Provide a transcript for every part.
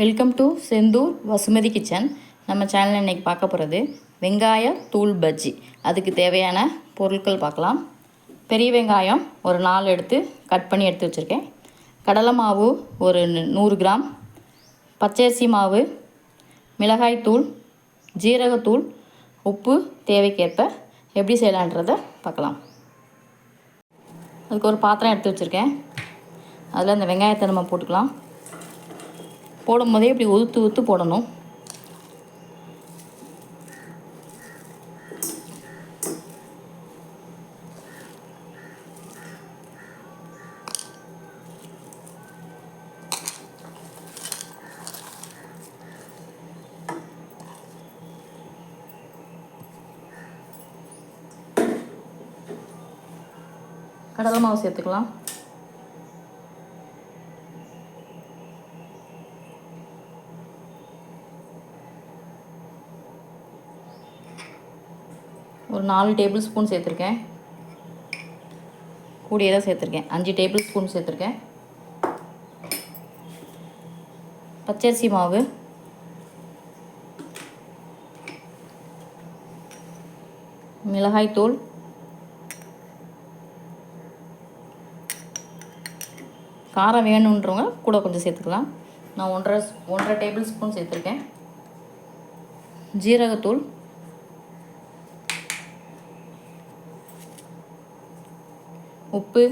Welcome to Senthur Vasumathi kitchen. நம்ம சேனலில் இன்றைக்கி பார்க்க போகிறது வெங்காய தூள் பஜ்ஜி. அதுக்கு தேவையான பொருட்கள் பார்க்கலாம். பெரிய வெங்காயம் ஒரு 4 எடுத்து கட் பண்ணி எடுத்து வச்சுருக்கேன். கடலை மாவு ஒரு 100 கிராம், பச்சரிசி மாவு, மிளகாய் தூள், ஜீரகத்தூள், உப்பு தேவைக்கேற்ப. எப்படி செய்யலான்றதை பார்க்கலாம். அதுக்கு ஒரு பாத்திரம் எடுத்து வச்சுருக்கேன். அதில் அந்த வெங்காயத்தை நம்ம போட்டுக்கலாம். போடும் போதே இப்படி உதுத்து போடணும். கடலை மாவு சேர்த்துக்கலாம். ஒரு 4 டேபிள் ஸ்பூன் சேர்த்துருக்கேன். கூடியே தான் சேர்த்துருக்கேன். 5 டேபிள் ஸ்பூன் சேர்த்துருக்கேன். பச்சரிசி மாவு, மிளகாய் தூள், காரம் வேணுன்றவங்க கூட கொஞ்சம் சேர்த்துக்கலாம். நான் 1.5 டேபிள் ஸ்பூன் சேர்த்துருக்கேன். ஜீரகத்தூள், உப்பு,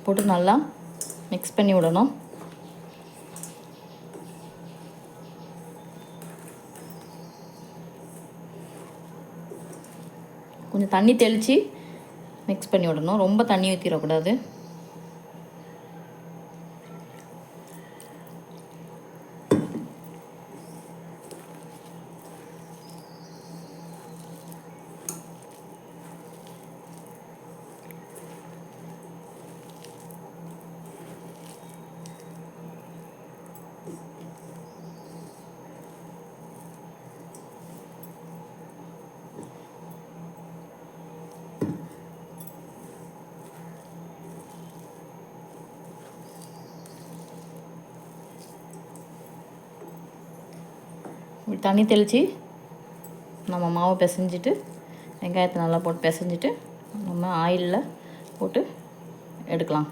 போட்டு நல்லா மிக்ஸ் பண்ணி விடணும். கொஞ்சம் தண்ணி தெளித்து மிக்ஸ் பண்ணி விடணும். ரொம்ப தண்ணி ஊற்றிடக்கூடாது. தண்ணி தெளித்து நம்ம மாவை பிசைஞ்சிட்டு வெங்காயத்தை நல்லா போட்டு பிசைஞ்சிட்டு நம்ம ஆயிலில் போட்டு எடுக்கலாம்.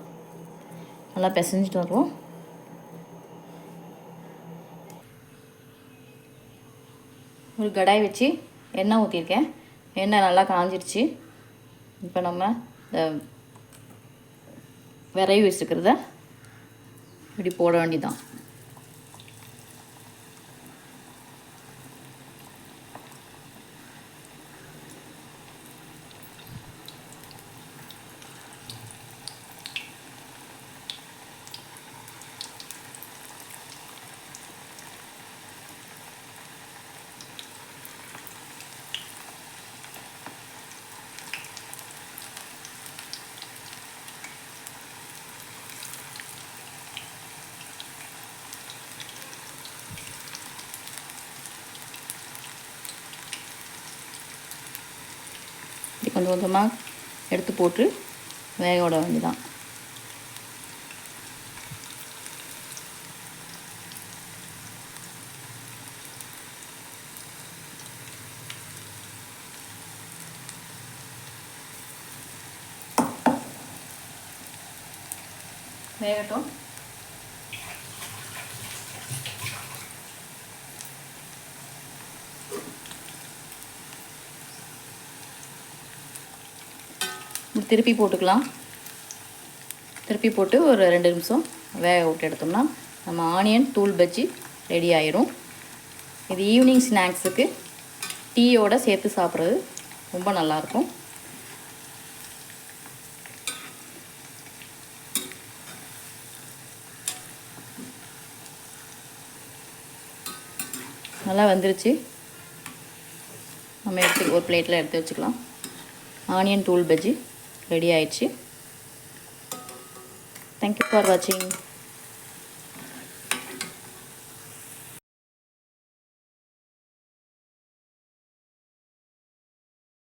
நல்லா பிசைஞ்சிட்டு வருவோம். ஒரு கடாய் வச்சு எண்ணெய் ஊற்றிருக்கேன். எண்ணெய் நல்லா காஞ்சிடுச்சு. இப்போ நம்ம இந்த விரைவி வச்சுக்கிறத இப்படி போட வேண்டியதான். கொஞ்சம் கொஞ்சமாக எடுத்து போட்டு வேக விட வேண்டியதான். வேகட்டும். திருப்பி போட்டுக்கலாம். திருப்பி போட்டு ஒரு 2 நிமிஷம் வேக விட்டு எடுத்தோம்னா நம்ம ஆனியன் தூள் பஜ்ஜி ரெடி ஆயிரும். இது ஈவினிங் ஸ்நாக்ஸுக்கு டீயோடு சேர்த்து சாப்பிட்றது ரொம்ப நல்லாயிருக்கும். நல்லா வந்துருச்சு. நம்ம ஒரு பிளேட்டில் எடுத்து வச்சுக்கலாம். ஆனியன் தூள் பஜ்ஜி ரெடி ஆயிடுச்சு. Thank you for watching.